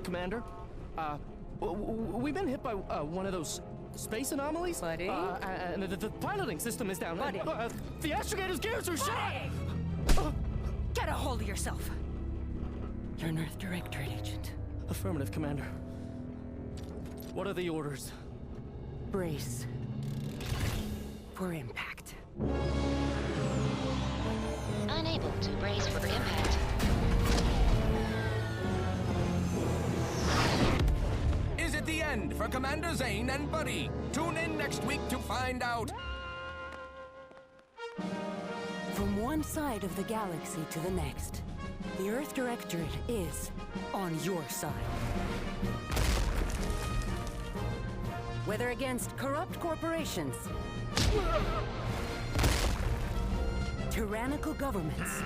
Commander. We've been hit by one of those space anomalies. Buddy? And the piloting system is down. Buddy? The astrogator's gears are shot! Get a hold of yourself! You're an Earth Directorate agent. Affirmative, Commander. What are the orders? Brace for impact. Unable to brace for impact. Is it the end for Commander Zane and Buddy? Tune in next week to find out. From one side of the galaxy to the next, the Earth Directorate is on your side. Whether against corrupt corporations, tyrannical governments,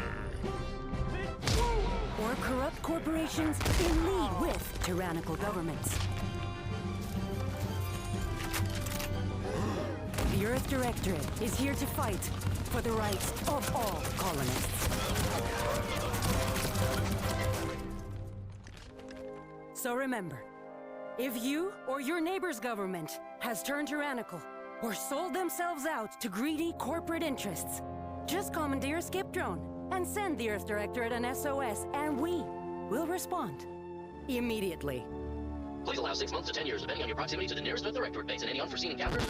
or corrupt corporations in league with tyrannical governments, the Earth Directorate is here to fight for the rights of all colonists. So remember, if you or your neighbor's government has turned tyrannical or sold themselves out to greedy corporate interests, just commandeer a skip drone and send the Earth Directorate an SOS, and we will respond immediately. Please allow 6 months to 10 years, depending on your proximity to the nearest Earth Directorate base and any unforeseen encounters.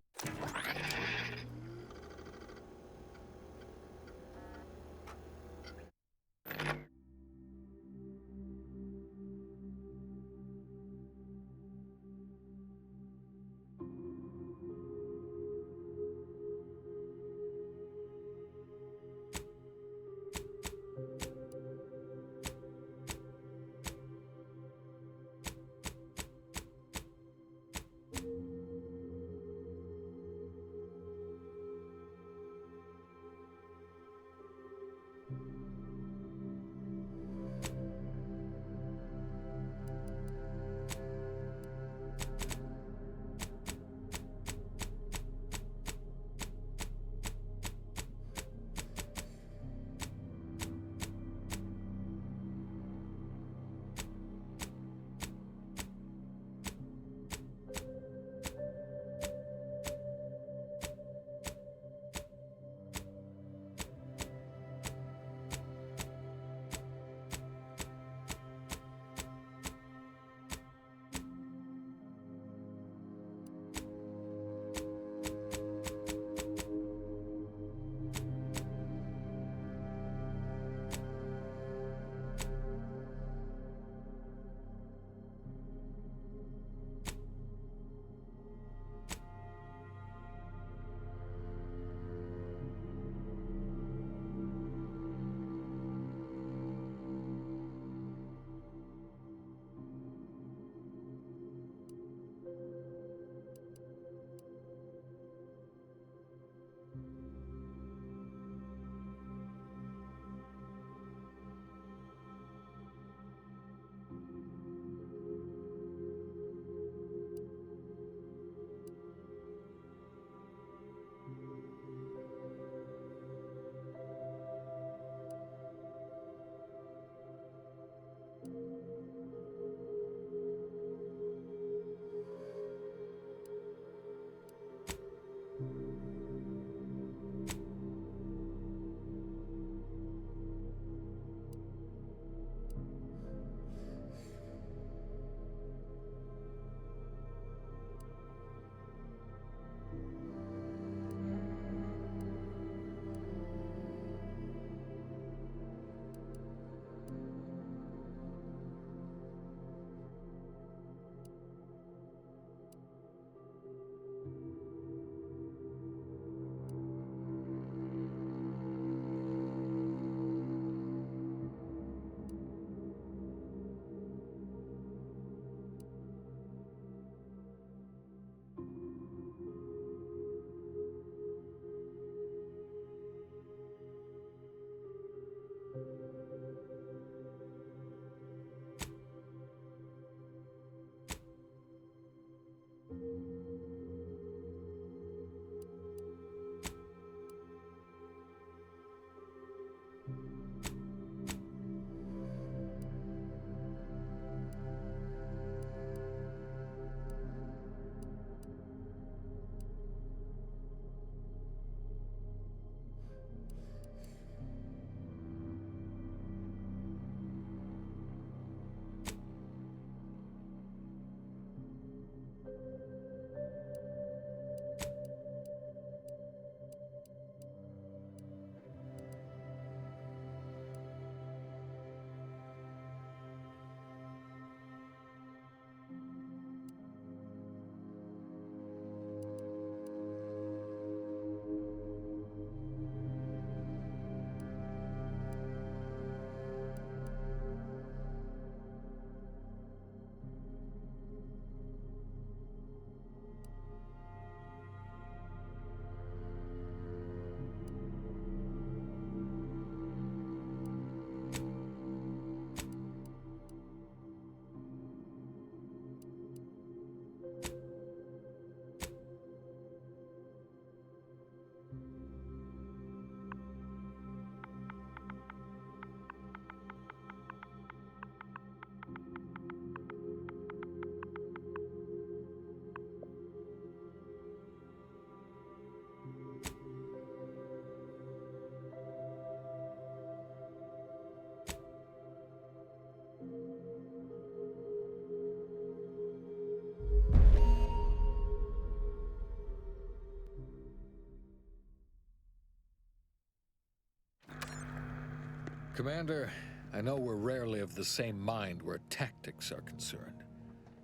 Commander, I know we're rarely of the same mind where tactics are concerned,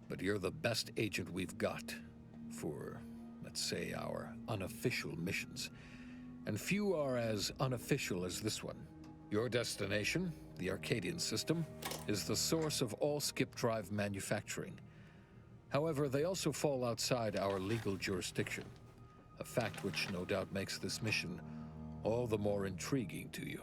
but you're the best agent we've got for, let's say, our unofficial missions. And few are as unofficial as this one. Your destination, the Arcadian system, is the source of all skip drive manufacturing. However, they also fall outside our legal jurisdiction, a fact which no doubt makes this mission all the more intriguing to you.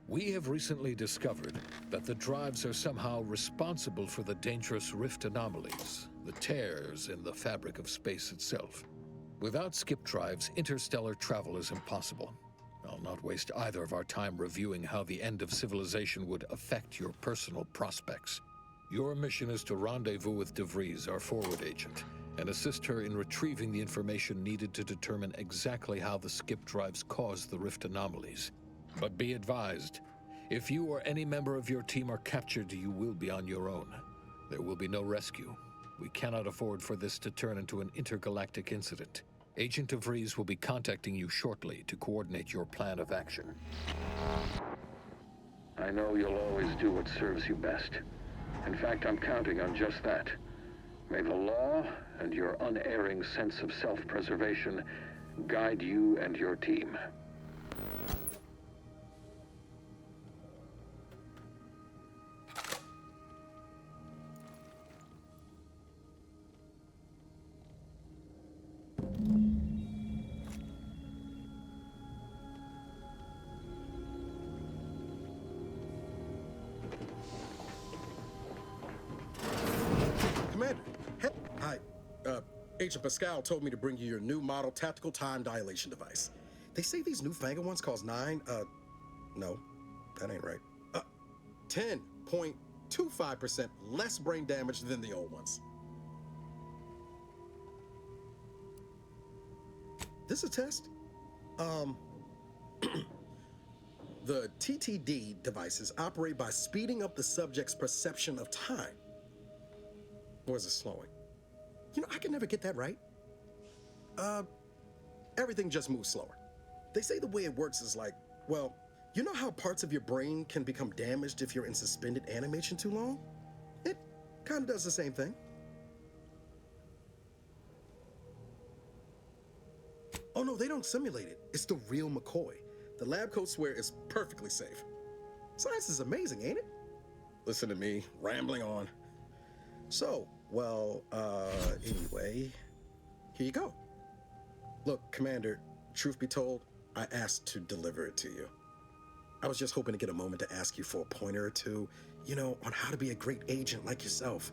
We have recently discovered that the drives are somehow responsible for the dangerous rift anomalies, the tears in the fabric of space itself. Without skip drives, interstellar travel is impossible. I'll not waste either of our time reviewing how the end of civilization would affect your personal prospects. Your mission is to rendezvous with DeVries, our forward agent, and assist her in retrieving the information needed to determine exactly how the skip drives cause the rift anomalies. But be advised, if you or any member of your team are captured, you will be on your own. There will be no rescue. We cannot afford for this to turn into an intergalactic incident. Agent DeVries will be contacting you shortly to coordinate your plan of action. I know you'll always do what serves you best. In fact, I'm counting on just that. May the law and your unerring sense of self-preservation guide you and your team. Agent Pascal told me to bring you your new model tactical time dilation device. They say these newfangled ones cause no, that ain't right. 10.25% less brain damage than the old ones. This a test? The TTD devices operate by speeding up the subject's perception of time. Or is it slowing? I can never get that right. Everything just moves slower. They say the way it works is like, well, you know how parts of your brain can become damaged if you're in suspended animation too long? It kind of does the same thing. Oh no, they don't simulate it. It's the real McCoy. The lab coats swear it's perfectly safe. Science is amazing, ain't it? Listen to me, rambling on. So, anyway, here you go. Look, Commander, truth be told, I asked to deliver it to you. I was just hoping to get a moment to ask you for a pointer or two, on how to be a great agent like yourself.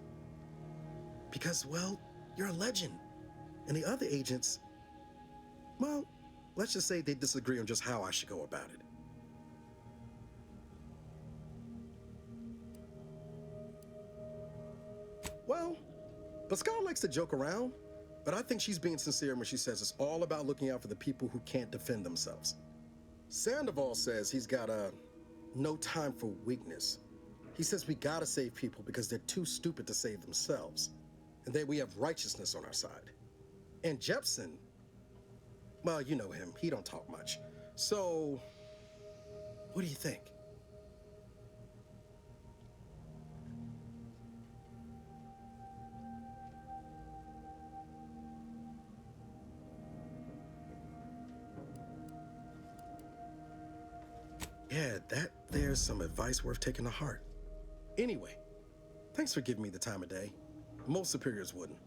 Because, well, you're a legend. And the other agents, well, let's just say they disagree on just how I should go about it. Well, Pascal likes to joke around, but I think she's being sincere when she says it's all about looking out for the people who can't defend themselves. Sandoval says he's got no time for weakness. He says we gotta save people because they're too stupid to save themselves, and that we have righteousness on our side. And Jepson, well, you know him, he don't talk much. So, what do you think? Yeah, there's some advice worth taking to heart. Anyway, thanks for giving me the time of day. Most superiors wouldn't.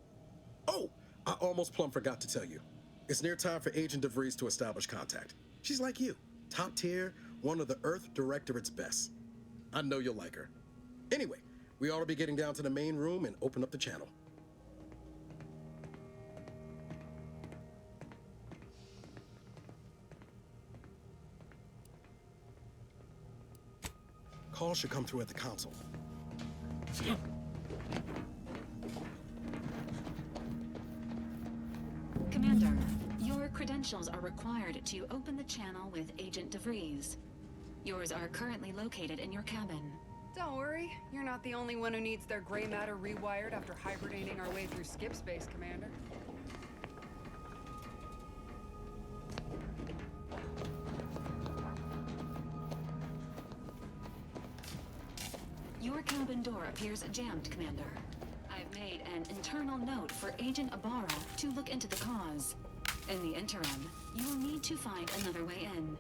Oh, I almost plumb forgot to tell you. It's near time for Agent DeVries to establish contact. She's like you, top tier, one of the Earth Directorate's best. I know you'll like her. Anyway, we ought to be getting down to the main room and open up the channel. Call should come through at the console. Commander, your credentials are required to open the channel with Agent DeVries. Yours are currently located in your cabin. Don't worry, you're not the only one who needs their gray matter rewired after hibernating our way through skip space, Commander. Your cabin door appears jammed, Commander. I've made an internal note for Agent Ibarra to look into the cause. In the interim, you will need to find another way in.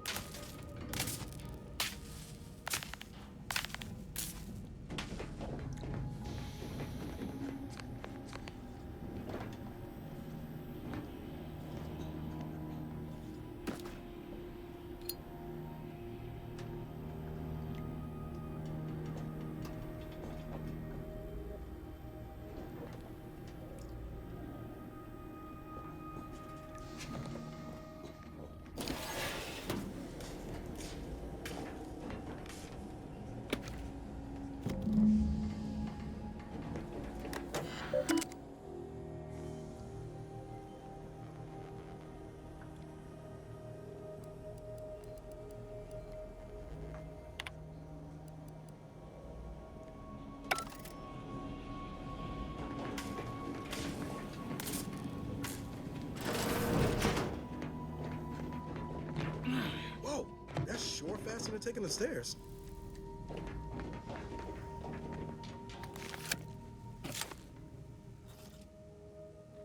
Whoa, that's sure faster than taking the stairs.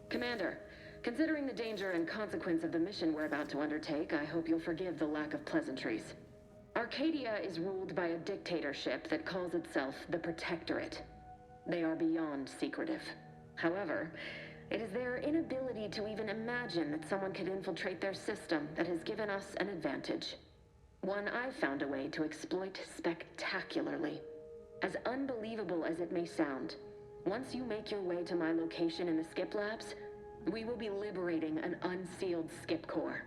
Commander, considering the danger and consequence of the mission we're about to undertake, I hope you'll forgive the lack of pleasantries. Arcadia is ruled by a dictatorship that calls itself the Protectorate. They are beyond secretive. However, it is their inability to even imagine that someone could infiltrate their system that has given us an advantage. One I've found a way to exploit spectacularly. As unbelievable as it may sound, once you make your way to my location in the Skip Labs, we will be liberating an unsealed Skip core.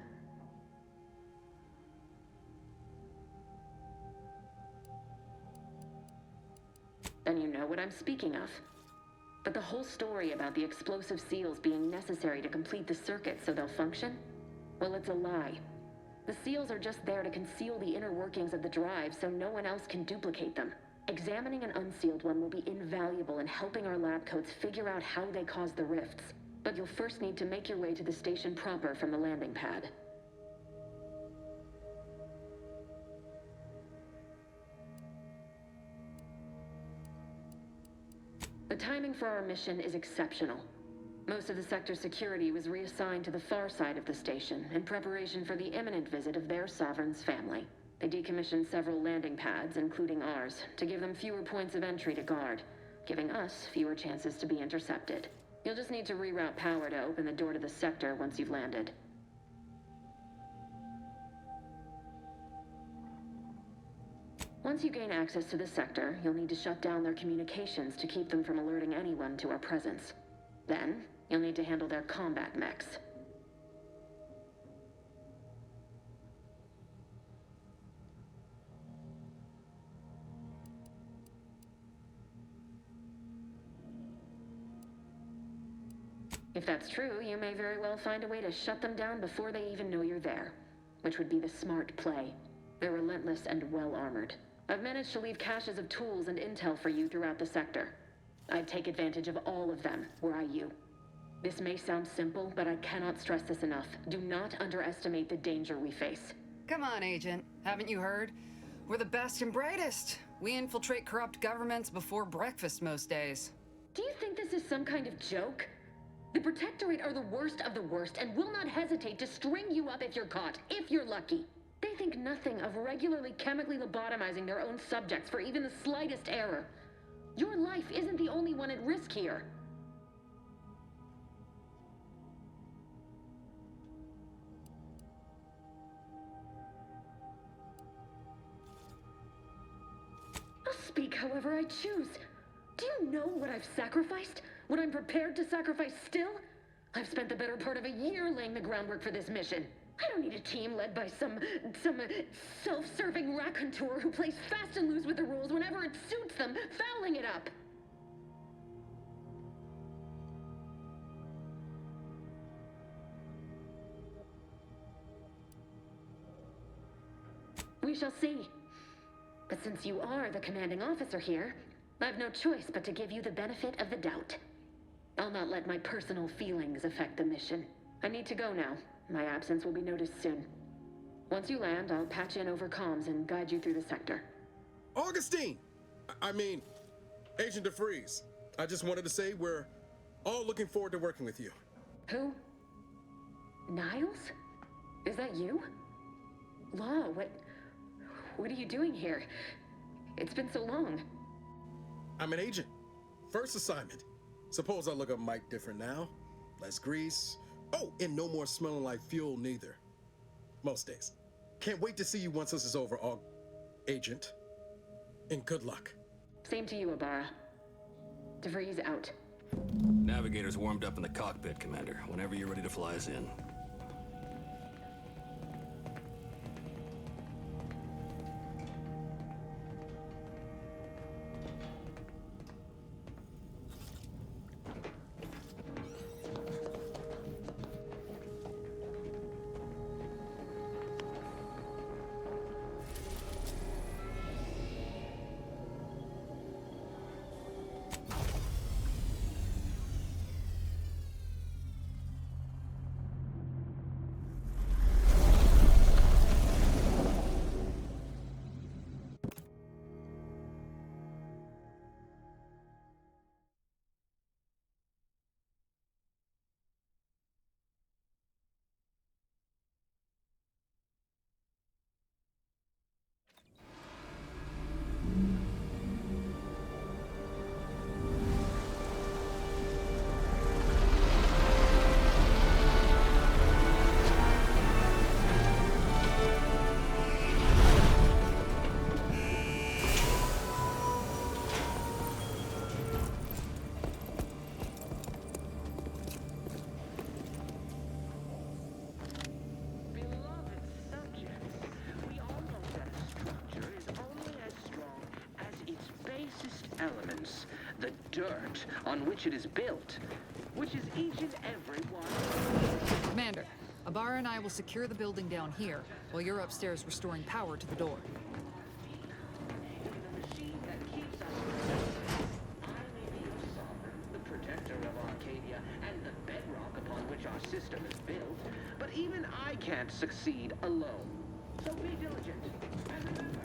And you know what I'm speaking of. But the whole story about the explosive seals being necessary to complete the circuit so they'll function? Well, it's a lie. The seals are just there to conceal the inner workings of the drive so no one else can duplicate them. Examining an unsealed one will be invaluable in helping our lab coats figure out how they cause the rifts. But you'll first need to make your way to the station proper from the landing pad. The timing for our mission is exceptional. Most of the sector's security was reassigned to the far side of the station in preparation for the imminent visit of their sovereign's family. They decommissioned several landing pads, including ours, to give them fewer points of entry to guard, giving us fewer chances to be intercepted. You'll just need to reroute power to open the door to the sector once you've landed. Once you gain access to the sector, you'll need to shut down their communications to keep them from alerting anyone to our presence. Then, you'll need to handle their combat mechs. If that's true, you may very well find a way to shut them down before they even know you're there, which would be the smart play. They're relentless and well-armored. I've managed to leave caches of tools and intel for you throughout the sector. I'd take advantage of all of them, were I you. This may sound simple, but I cannot stress this enough. Do not underestimate the danger we face. Come on, Agent. Haven't you heard? We're the best and brightest. We infiltrate corrupt governments before breakfast most days. Do you think this is some kind of joke? The Protectorate are the worst of the worst and will not hesitate to string you up if you're caught, if you're lucky. They think nothing of regularly chemically lobotomizing their own subjects for even the slightest error. Your life isn't the only one at risk here. I'll speak however I choose. Do you know what I've sacrificed? What I'm prepared to sacrifice still? I've spent the better part of a year laying the groundwork for this mission. I don't need a team led by some self-serving raconteur who plays fast and loose with the rules whenever it suits them, fouling it up. We shall see. But since you are the commanding officer here, I've no choice but to give you the benefit of the doubt. I'll not let my personal feelings affect the mission. I need to go now. My absence will be noticed soon. Once you land, I'll patch in over comms and guide you through the sector. Augustine! I mean, Agent DeFreeze, I just wanted to say we're all looking forward to working with you. Who? Niles? Is that you? Law, what are you doing here? It's been so long. I'm an agent. First assignment. Suppose I look a mite different now. Less grease. Oh, and no more smelling like fuel neither. Most days. Can't wait to see you once this is over, Agent. And good luck. Same to you, Ibarra. DeVries out. Navigator's warmed up in the cockpit, Commander. Whenever you're ready to fly us in. Elements, the dirt on which it is built, which is each and every one. Commander, Ibarra and I will secure the building down here, while you're upstairs restoring power to the door. The machine that keeps us together. I may be your sovereign, the protector of Arcadia, and the bedrock upon which our system is built, but even I can't succeed alone. So be diligent, and remember,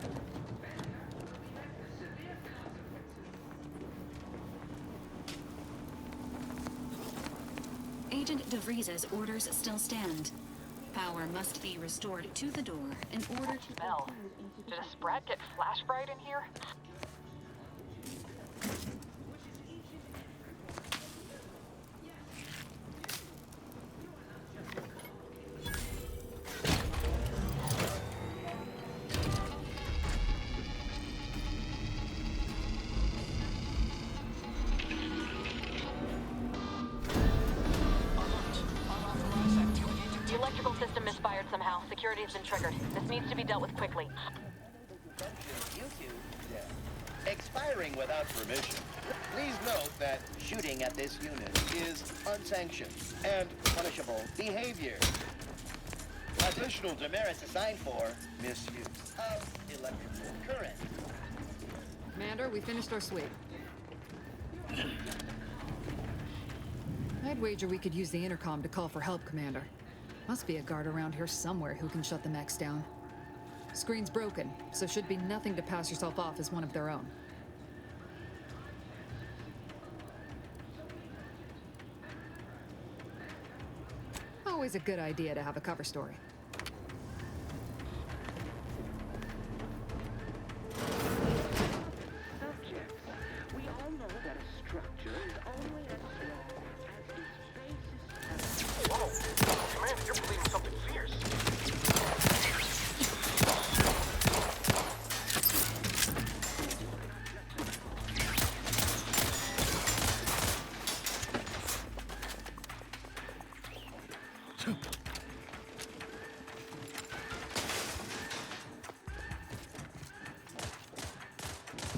Agent DeVries's orders still stand. Power must be restored to the door in order to... Smell. Did a sprat get flash fried in here? Security has been triggered. This needs to be dealt with quickly. Expiring without permission. Please note that shooting at this unit is unsanctioned and punishable behavior. Additional demerits assigned for misuse of electrical current. Commander, we finished our sweep. I'd wager we could use the intercom to call for help, Commander. Must be a guard around here somewhere who can shut the mechs down. Screen's broken, so should be nothing to pass yourself off as one of their own. Always a good idea to have a cover story. Subjects, we all know that a structure is only as strong as its basis. Whoa! Man, you're bleeding something fierce.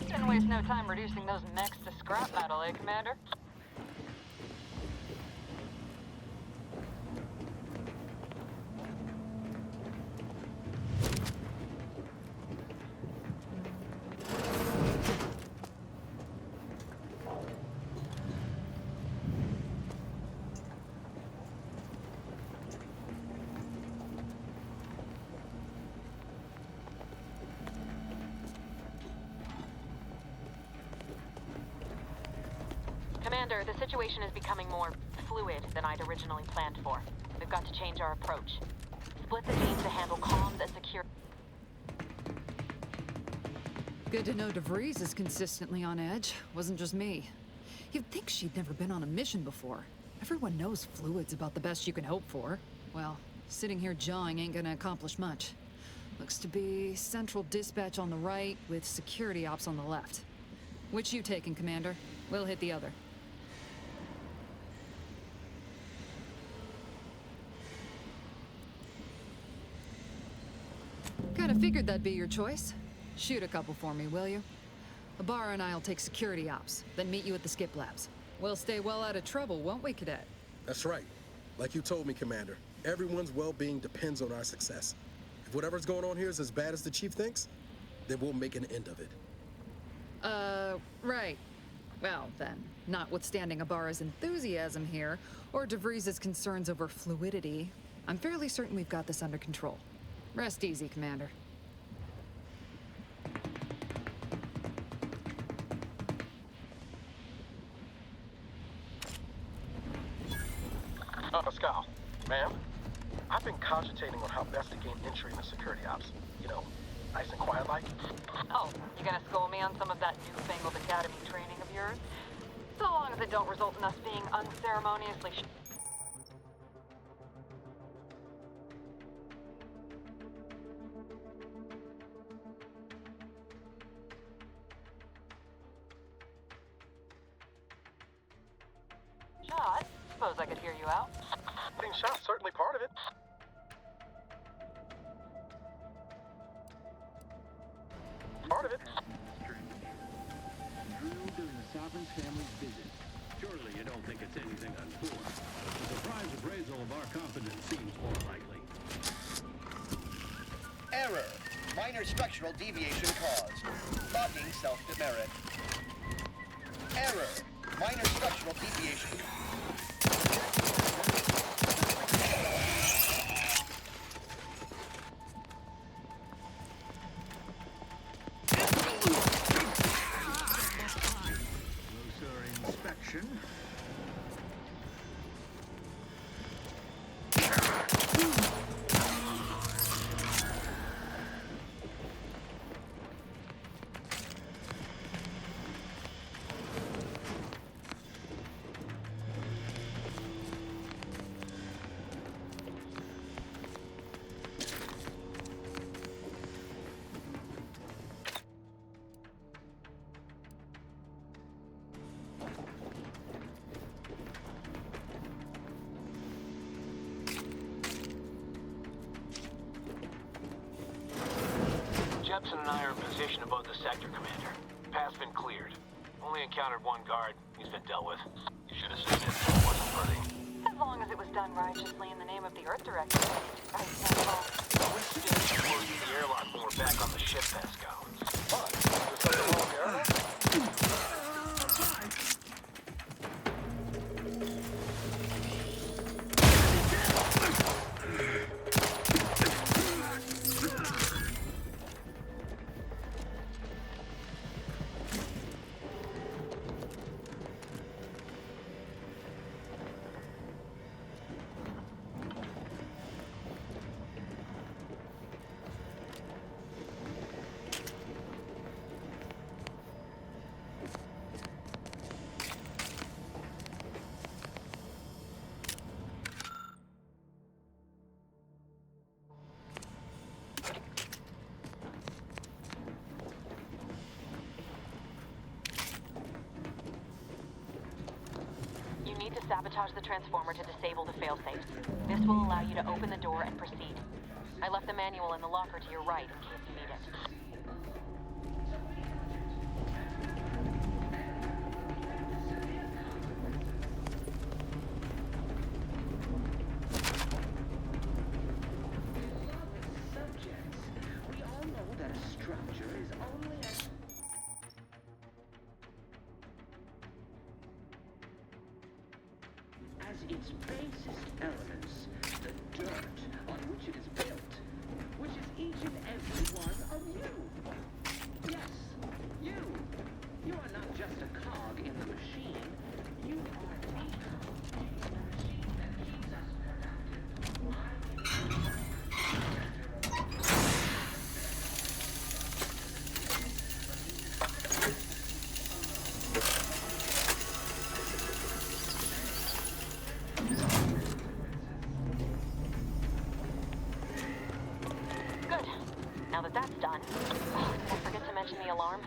Didn't waste no time reducing those mechs to scrap metal, eh, Commander? Commander, the situation is becoming more fluid than I'd originally planned for. We've got to change our approach. Split the team to handle comms and secure... Good to know DeVries is consistently on edge. Wasn't just me. You'd think she'd never been on a mission before. Everyone knows fluid's about the best you can hope for. Well, sitting here jawing ain't gonna accomplish much. Looks to be central dispatch on the right with security ops on the left. Which you taking, Commander? We'll hit the other. Kinda figured that'd be your choice. Shoot a couple for me, will you? Ibarra and I'll take security ops, then meet you at the skip labs. We'll stay well out of trouble, won't we, Cadet? That's right. Like you told me, Commander, everyone's well-being depends on our success. If whatever's going on here is as bad as the Chief thinks, then we'll make an end of it. Right. Well, then, notwithstanding Ibarra's enthusiasm here, or DeVries' concerns over fluidity, I'm fairly certain we've got this under control. Rest easy, Commander. Pascal, ma'am, I've been cogitating on how best to gain entry into security ops. You know, nice and quiet like. Oh, you gonna school me on some of that newfangled academy training of yours? So long as it don't result in us being unceremoniously shot. Suppose I could hear you out. Being shot, certainly part of it. Part of it. Drilled during the Sovereign's family's visit. Surely you don't think it's anything untoward. The surprise appraisal of our confidence seems more likely. Error. Minor structural deviation caused. Locking self-demerit. Error. Minor structural deviation. Closer inspection. Jepson and I are in position above the sector, Commander. Path's been cleared. Only encountered one guard. He's been dealt with. You should have seen it. It wasn't worthy. As long as it was done righteously in the name of the Earth Director. Right, We should close the airlock when we're back on the ship, Pascal. What? There's something wrong with the airlock? Sabotage the transformer to disable the failsafe. This will allow you to open the door and proceed. I left the manual in the locker to your right in case you need it. We all know that a structure is only as its basest elements, the dirt on which it is built, which is each and every one of you. Yes, you. You are not just a cog in the machine. You alarm?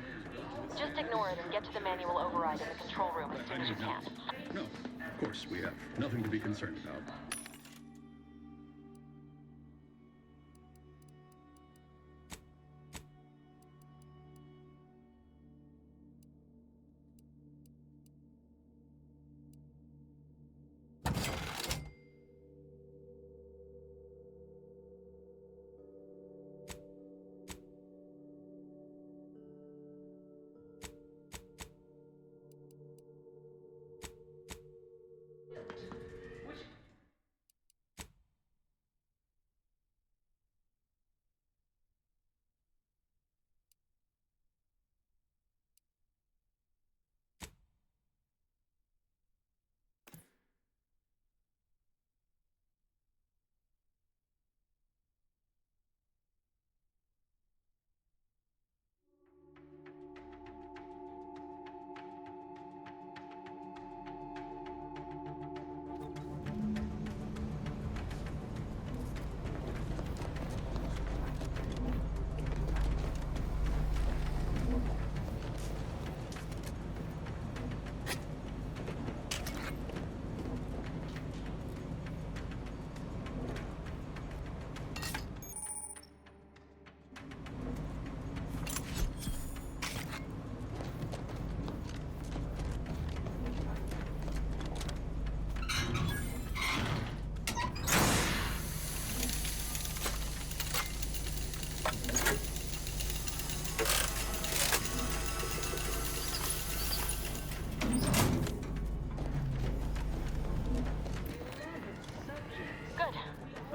Just ignore it and get to the manual override in the control room as soon as you can. No, of course we have nothing to be concerned about.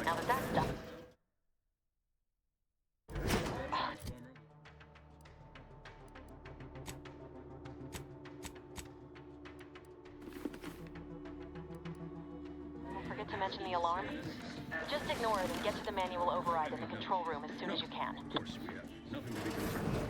Now that that's done. Don't forget to mention the alarm. Just ignore it and get to the manual override in the control room as soon as you can. Of course we have nothing to be concerned about.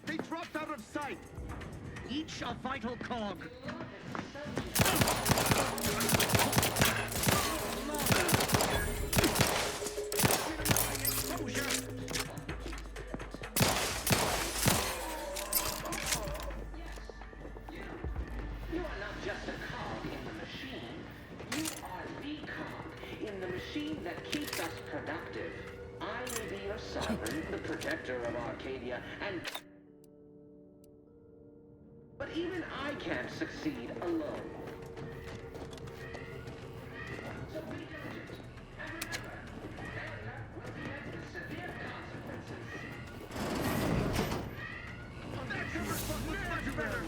They dropped out of sight. Each a vital cog. You are not just a cog in the machine. You are the cog in the machine that keeps us productive. I may be your sovereign, the protector of Arcadia, and... But even I can't succeed alone. So be diligent. And remember, failure will be met with severe consequences. That's a much better.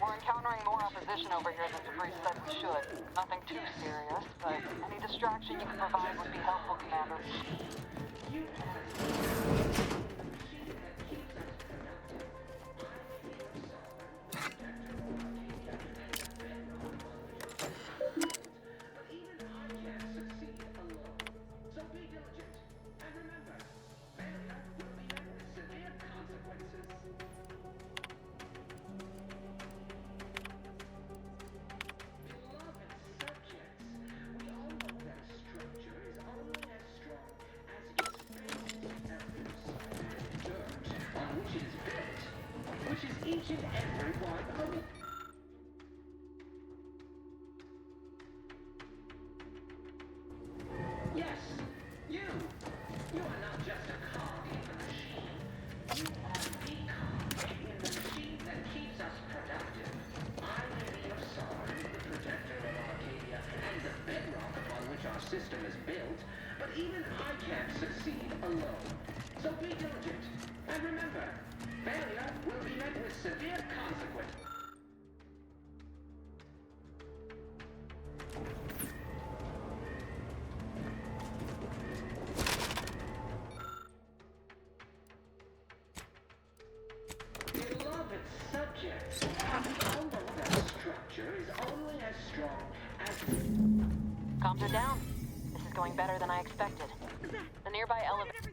We're encountering more opposition over here than DeVries said we should. Nothing too serious, but any distraction you can provide would be helpful, Commander. system is built, but even I can't succeed alone. So be diligent, and remember, failure will be met with severe consequences. Beloved subjects, we all know that structure is only as strong as... Comms are down. This is going better than I expected. The nearby elevator...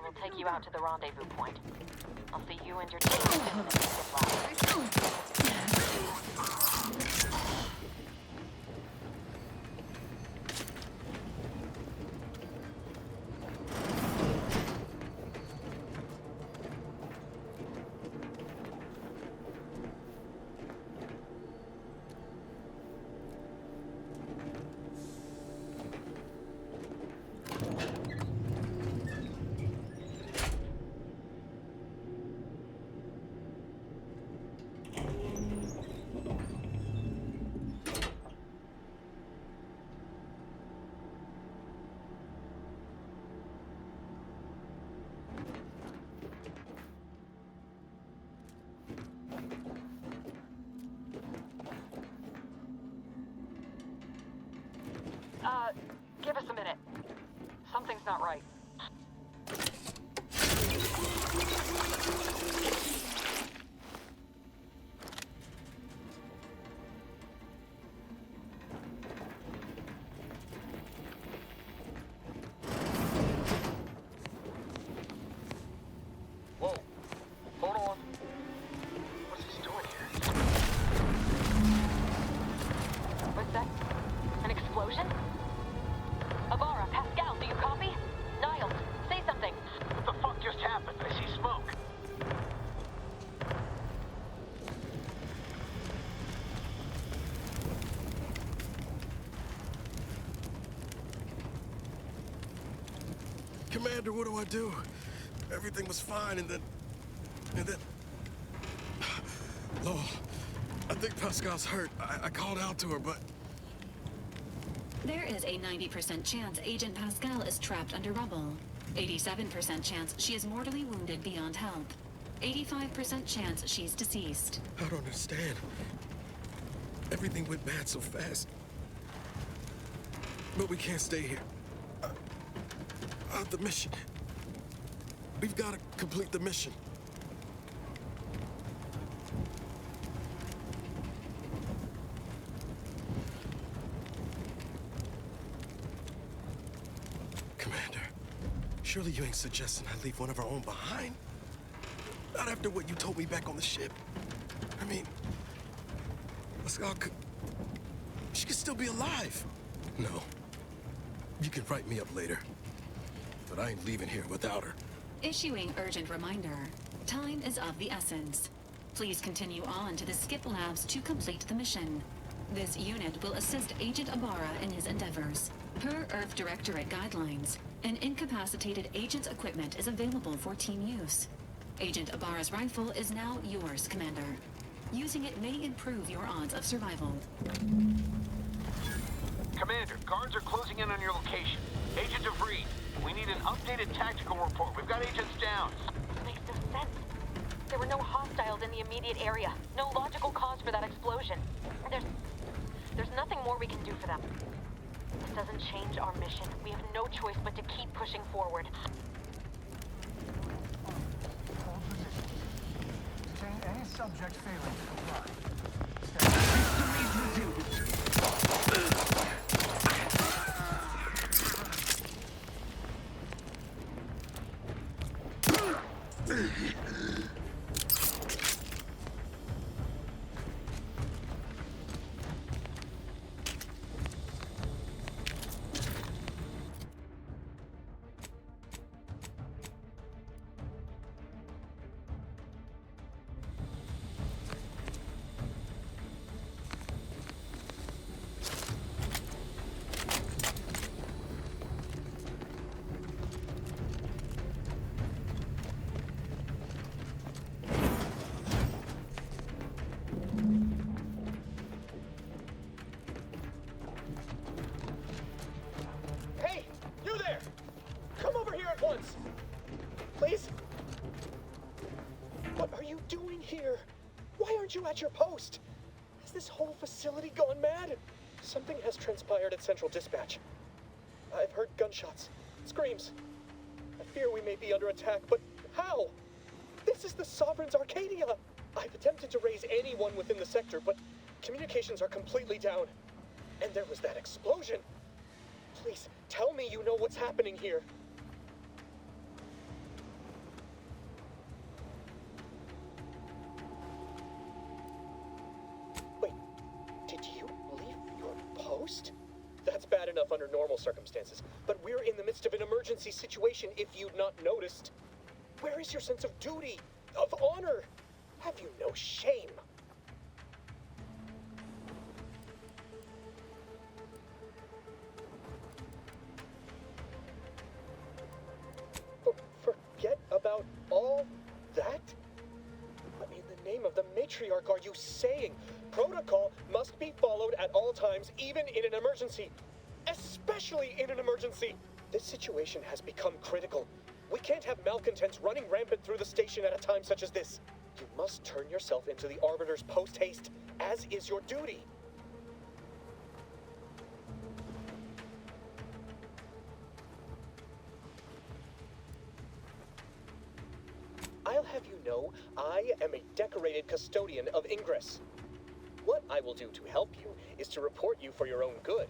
will take you out to the rendezvous point. I'll see you and your team in the skip lab. Give us a minute. Something's not right. Whoa. Hold on. What's he doing here? What's that? An explosion? Abara, Pascal, do you copy? Niles, say something. What the fuck just happened? I see smoke. Commander, what do I do? Everything was fine, and then... Lord, I think Pascal's hurt. I called out to her, but... There is a 90% chance Agent Pascal is trapped under rubble. 87% chance she is mortally wounded beyond help. 85% chance she's deceased. I don't understand. Everything went bad so fast. But we can't stay here. The mission. We've got to complete the mission. Commander, surely you ain't suggesting I leave one of our own behind? Not after what you told me back on the ship. I mean, Pascal could... She could still be alive. No. You can write me up later. But I ain't leaving here without her. Issuing urgent reminder. Time is of the essence. Please continue on to the skip labs to complete the mission. This unit will assist Agent Abara in his endeavors. Per Earth Directorate guidelines, an incapacitated agent's equipment is available for team use. Agent Abara's rifle is now yours, Commander. Using it may improve your odds of survival. Commander, guards are closing in on your location. Agent DeVries, we need an updated tactical report. We've got agents down. Makes no sense. There were no hostiles in the immediate area. No logical cause for that explosion. There's nothing more we can do for them. This doesn't change our mission. We have no choice but to keep pushing forward. Detain any subject failing to comply. Victory resumed. Why aren't you at your post? Has this whole facility gone mad? Something has transpired at Central Dispatch. I've heard gunshots, screams. I fear we may be under attack, but how? This is the Sovereign's Arcadia! I've attempted to raise anyone within the sector, but communications are completely down. And there was that explosion. Please, tell me you know what's happening here. Wait, did you leave your post? That's bad enough under normal circumstances, but we're in the midst of an emergency situation if you'd not noticed. Where is your sense of duty, of honor? Have you no shame? Forget about all that? What in the name of the matriarch are you saying? Protocol must be followed at all times, even in an emergency. Especially in an emergency! This situation has become critical. We can't have malcontents running rampant through the station at a time such as this. You must turn yourself into the Arbiter's post-haste, as is your duty. I'll have you know, I am a decorated custodian of Ingress. What I will do to help you is to report you for your own good.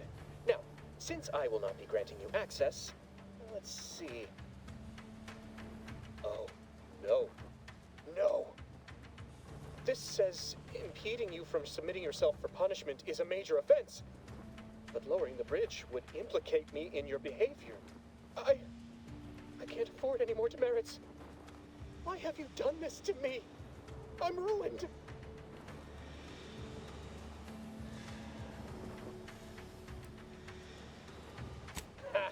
Now, since I will not be granting you access, let's see. Oh, no. No. This says impeding you from submitting yourself for punishment is a major offense. But lowering the bridge would implicate me in your behavior. I can't afford any more demerits. Why have you done this to me? I'm ruined. Ha!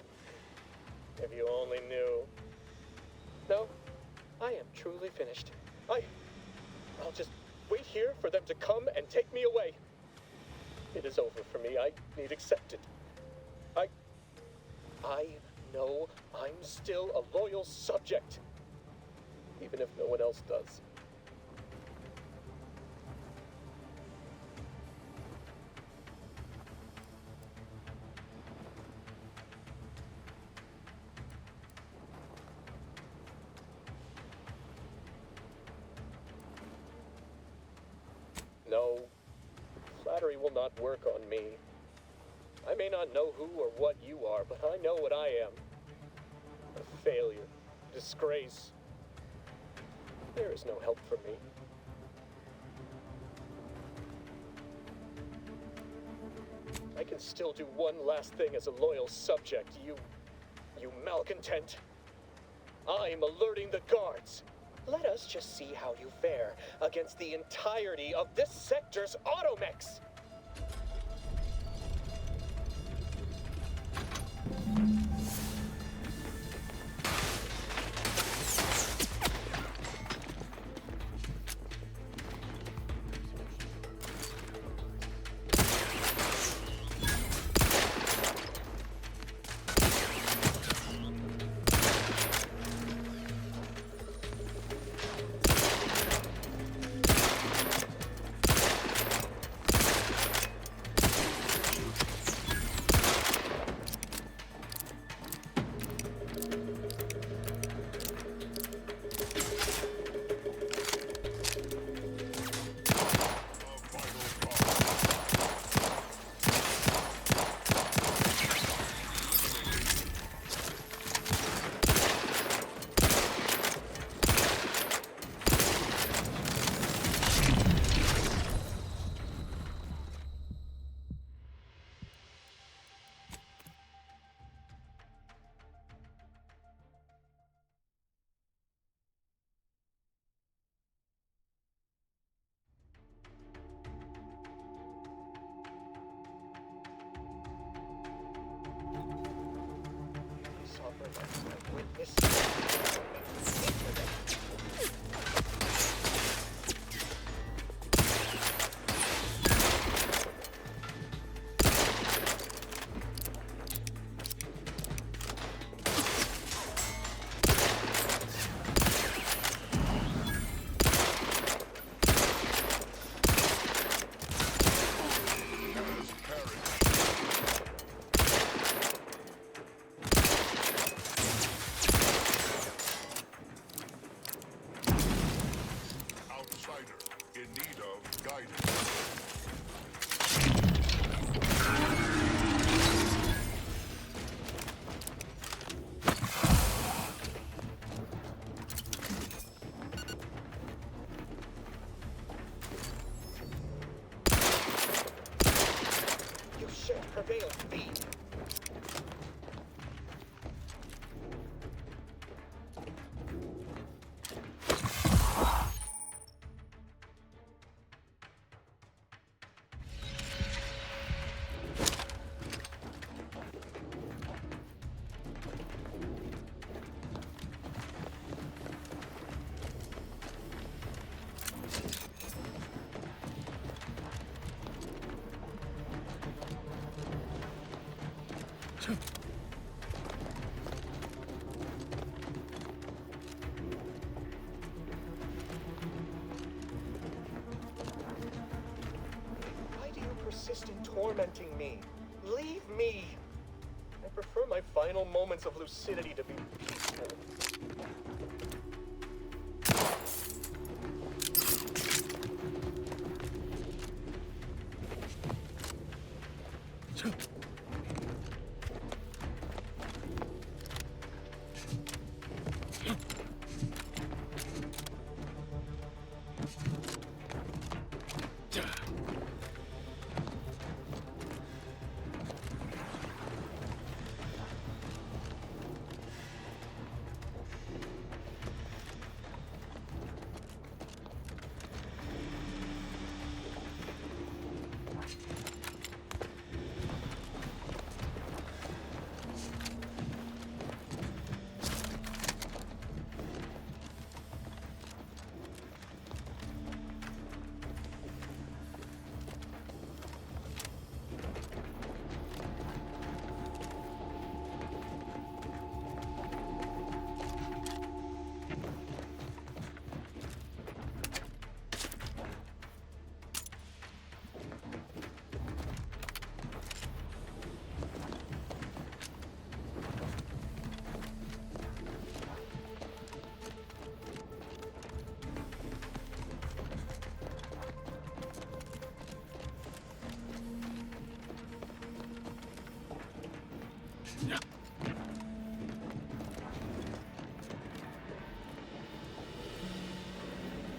If you only knew. No, I am truly finished. I'll just wait here for them to come and take me away. It is over for me. I need accepted. I know I'm still a loyal subject, even if no one else does. No, flattery will not work on me. I may not know who or what you are, but I know what I am. A failure, disgrace. There is no help for me. I can still do one last thing as a loyal subject, you malcontent. I'm alerting the guards. Let us just see how you fare against the entirety of this sector's automechs. guidance. You shan't prevail, fiend. Why do you persist in tormenting me? Leave me! I prefer my final moments of lucidity to be peaceful.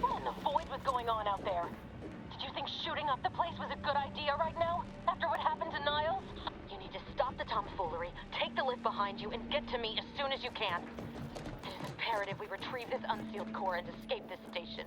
What in the void was going on out there? Did you think shooting up the place was a good idea right now? After what happened to Niles? You need to stop the tomfoolery, take the lift behind you, and get to me as soon as you can. It is imperative we retrieve this unsealed core and escape this station.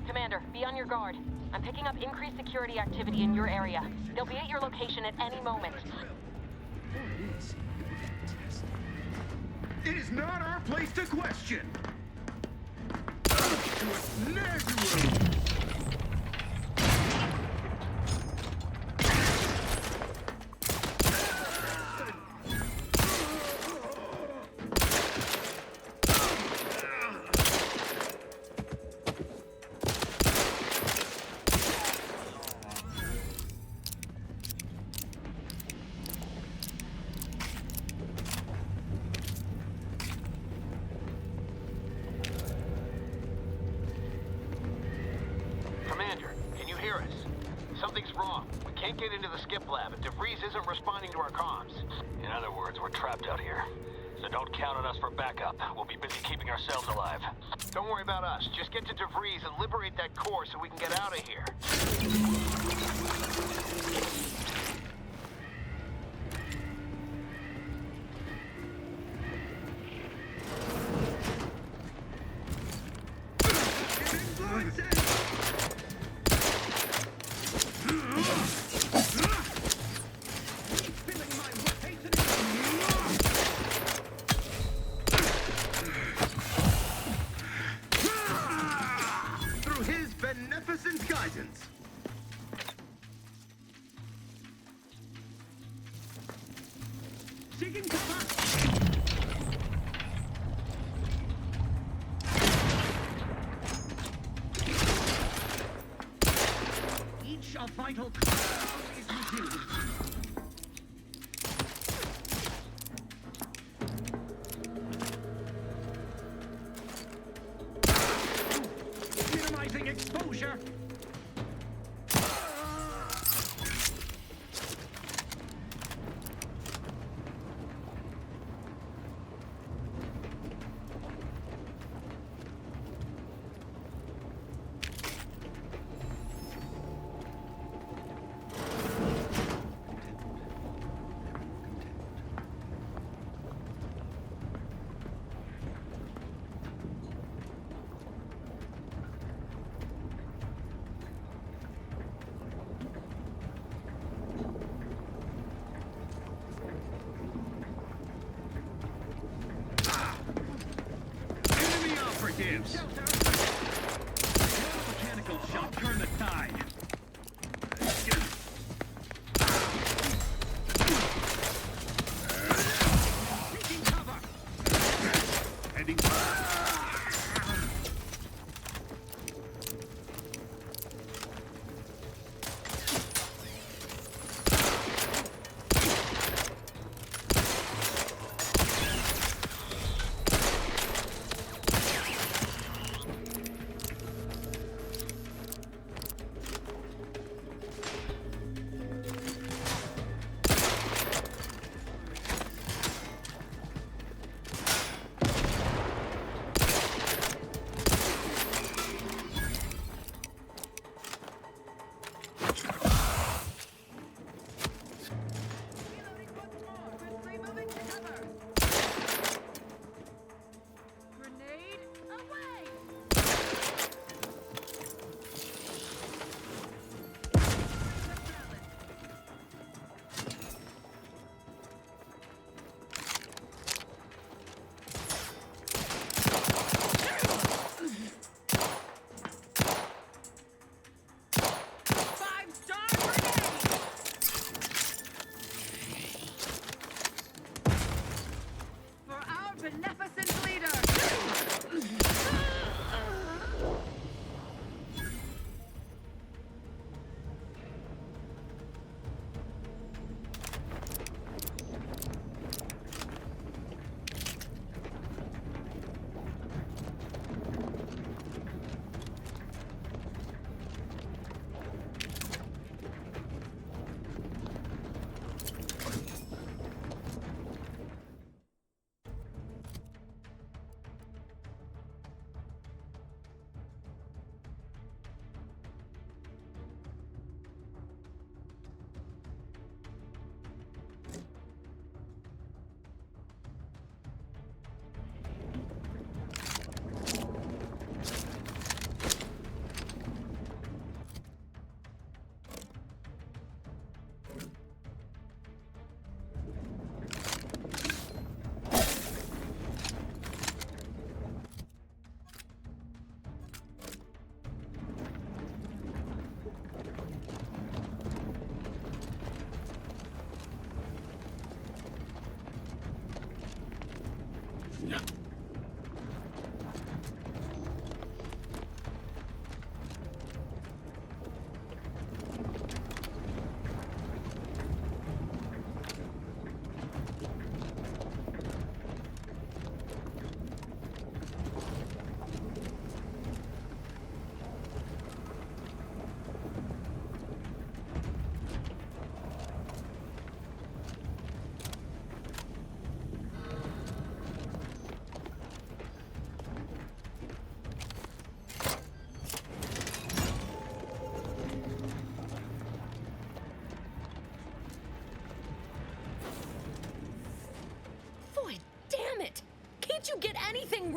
Commander, be on your guard. I'm picking up increased security activity in your area. They'll be at your location at any moment. It is not our place to question. Something's wrong. We can't get into the skip lab, and DeVries isn't responding to our comms. In other words, we're trapped out here. So don't count on us for backup. We'll be busy keeping keeping ourselves alive. Don't worry about us. Just get to DeVries and liberate that core so we can get out of here. Through his beneficent guidance. Seeking cover. Each a vital cloud is reduced. Minimizing exposure. Enemy operatives! Mechanical shot, turn the tide. Taking cover! Heading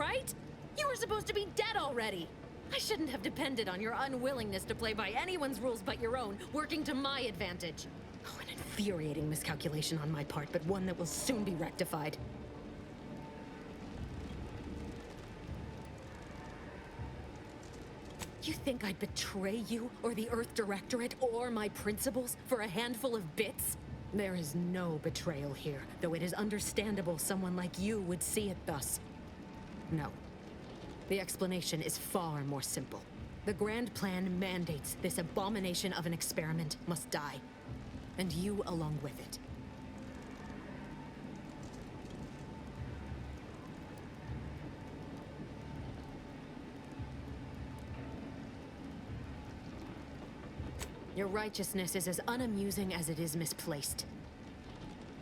right? You were supposed to be dead already. I shouldn't have depended on your unwillingness to play by anyone's rules but your own, working to my advantage. Oh, an infuriating miscalculation on my part, but one that will soon be rectified. You think I'd betray you, or the Earth Directorate, or my principles for a handful of bits? There is no betrayal here, though it is understandable someone like you would see it thus. No. The explanation is far more simple. The Grand Plan mandates this abomination of an experiment must die. And you along with it. Your righteousness is as unamusing as it is misplaced.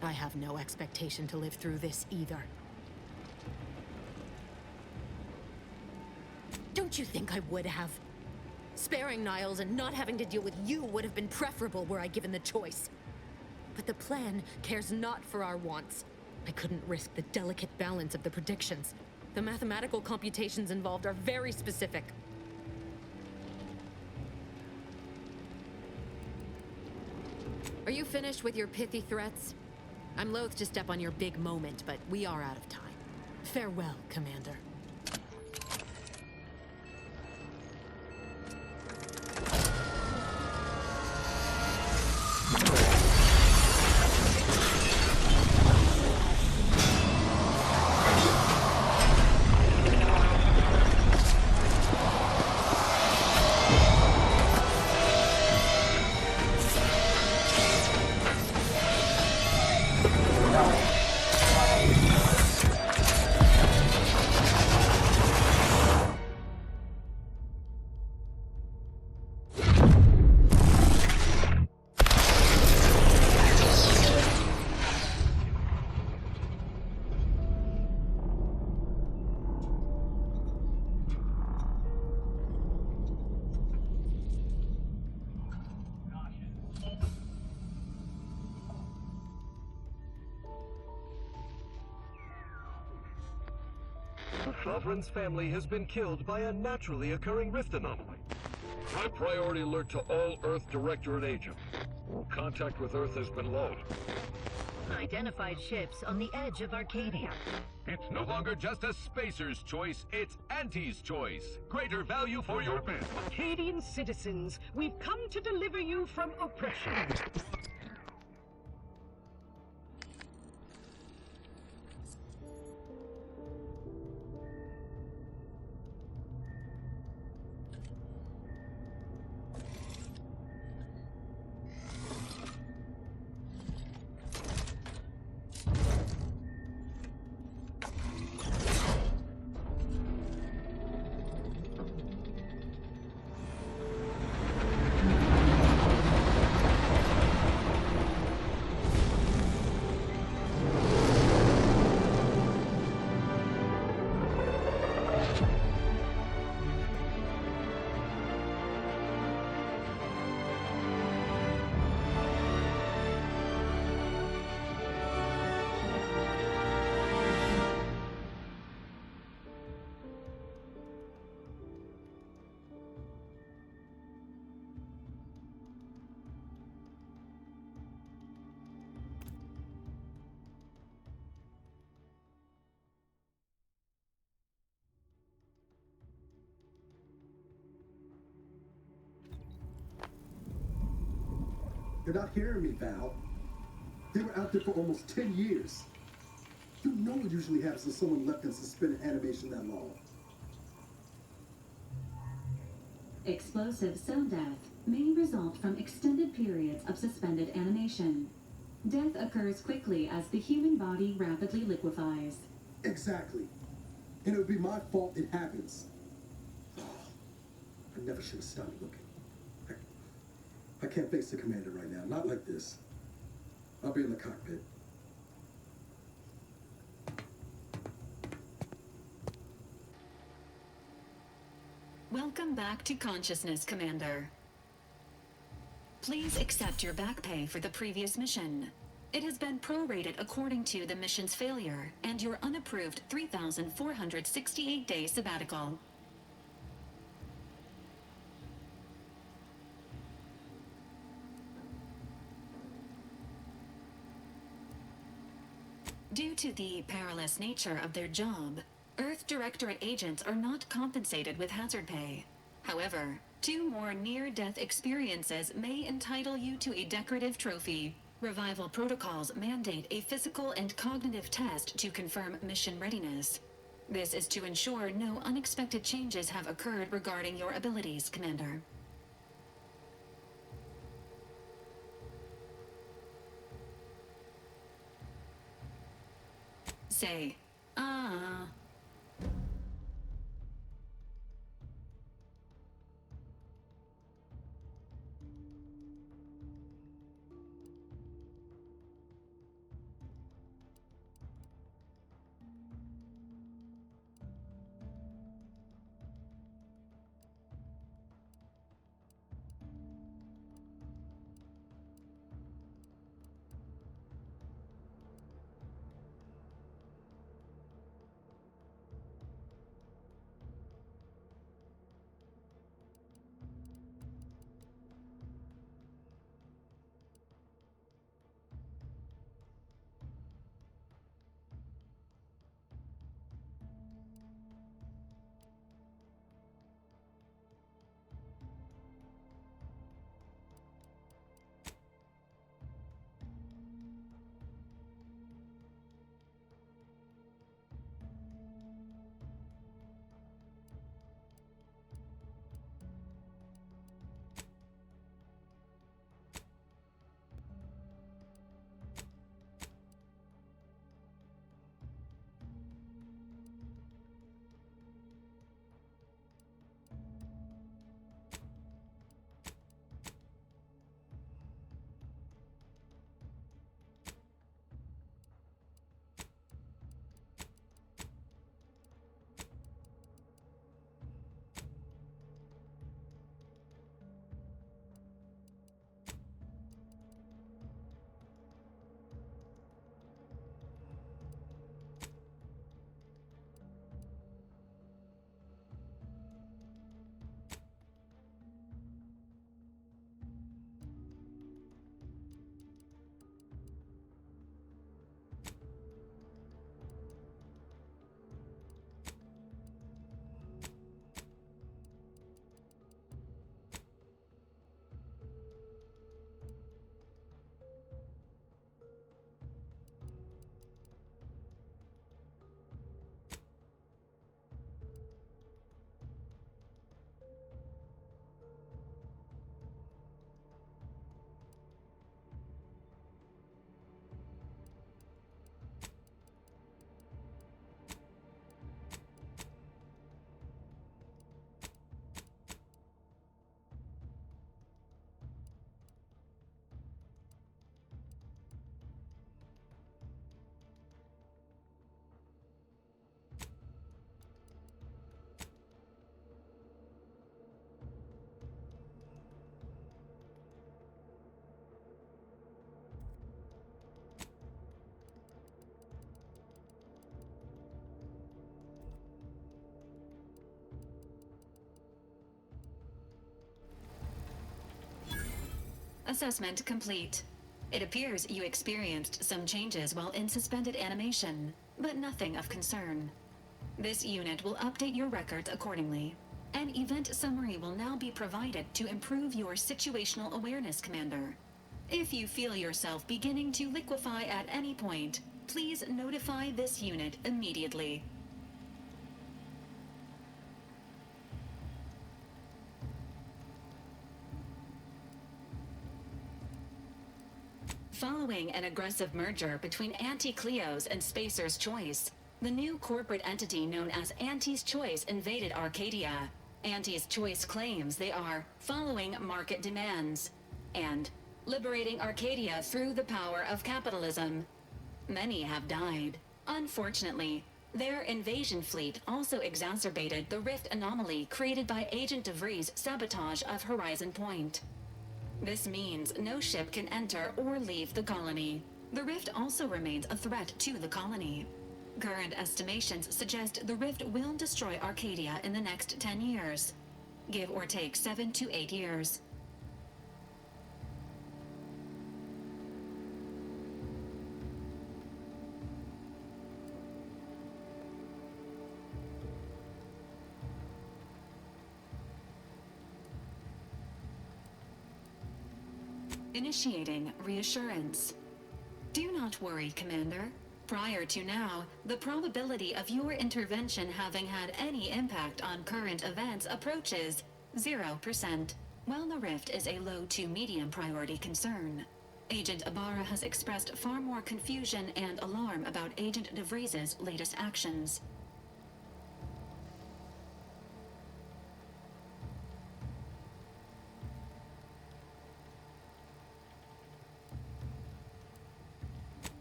I have no expectation to live through this either. Don't you think I would have? Sparing Niles and not having to deal with you would have been preferable were I given the choice. But the plan cares not for our wants. I couldn't risk the delicate balance of the predictions. The mathematical computations involved are very specific. Are you finished with your pithy threats? I'm loath to step on your big moment, but we are out of time. Farewell, Commander. The Sovereign's family has been killed by a naturally occurring rift anomaly. High priority alert to all Earth Directorate agents. Contact with Earth has been low. Identified ships on the edge of Arcadia. It's no longer just a spacer's choice, it's Auntie's choice. Greater value for your bid. Arcadian citizens, we've come to deliver you from oppression. You're not hearing me, Val. They were out there for almost 10 years. You know what usually happens when someone left in suspended animation that long. Explosive cell death may result from extended periods of suspended animation. Death occurs quickly as the human body rapidly liquefies. Exactly. And it would be my fault it happens. I never should have stopped looking. I can't face the commander right now. Not like this. I'll be in the cockpit. Welcome back to consciousness, Commander. Please accept your back pay for the previous mission. It has been prorated according to the mission's failure and your unapproved 3,468-day sabbatical. Due to the perilous nature of their job, Earth Directorate agents are not compensated with hazard pay. However, 2 more near-death experiences may entitle you to a decorative trophy. Revival protocols mandate a physical and cognitive test to confirm mission readiness. This is to ensure no unexpected changes have occurred regarding your abilities, Commander. Say, ah. Assessment complete. It appears you experienced some changes while in suspended animation, but nothing of concern. This unit will update your records accordingly. An event summary will now be provided to improve your situational awareness, Commander. If you feel yourself beginning to liquefy at any point, please notify this unit immediately. Following an aggressive merger between Anti-Cleo's and Spacer's Choice, the new corporate entity known as Anti's Choice invaded Arcadia. Anti's Choice claims they are following market demands and liberating Arcadia through the power of capitalism. Many have died. Unfortunately, their invasion fleet also exacerbated the rift anomaly created by Agent DeVries' sabotage of Horizon Point. This means no ship can enter or leave the colony. The rift also remains a threat to the colony. Current estimations suggest the rift will destroy Arcadia in the next 10 years. Give or take 7 to 8 years. Initiating reassurance. Do not worry, Commander. Prior to now, the probability of your intervention having had any impact on current events approaches 0%, while the rift is a low to medium priority concern. Agent Ibarra has expressed far more confusion and alarm about Agent DeVries' latest actions.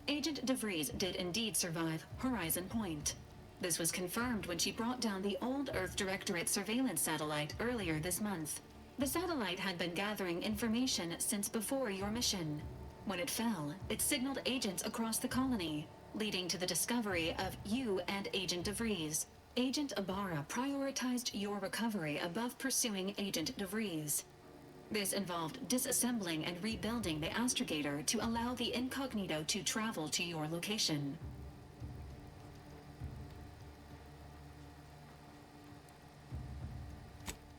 Agent DeVries did indeed survive Horizon Point. This was confirmed when she brought down the old Earth Directorate surveillance satellite earlier this month. The satellite had been gathering information since before your mission. When it fell, it signaled agents across the colony, leading to the discovery of you and Agent DeVries. Agent Ibarra prioritized your recovery above pursuing Agent DeVries. This involved disassembling and rebuilding the astrogator to allow the incognito to travel to your location.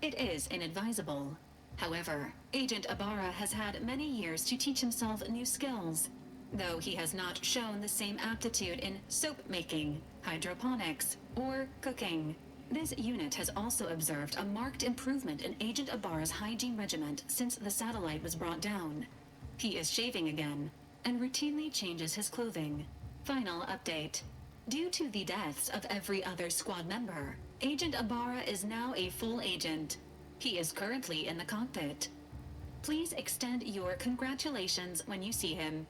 It is inadvisable. However, Agent Ibarra has had many years to teach himself new skills, though he has not shown the same aptitude in soap making, hydroponics, or cooking. This unit has also observed a marked improvement in Agent Ibarra's hygiene regimen since the satellite was brought down. He is shaving again, and routinely changes his clothing. Final update. Due to the deaths of every other squad member, Agent Ibarra is now a full agent. He is currently in the cockpit. Please extend your congratulations when you see him.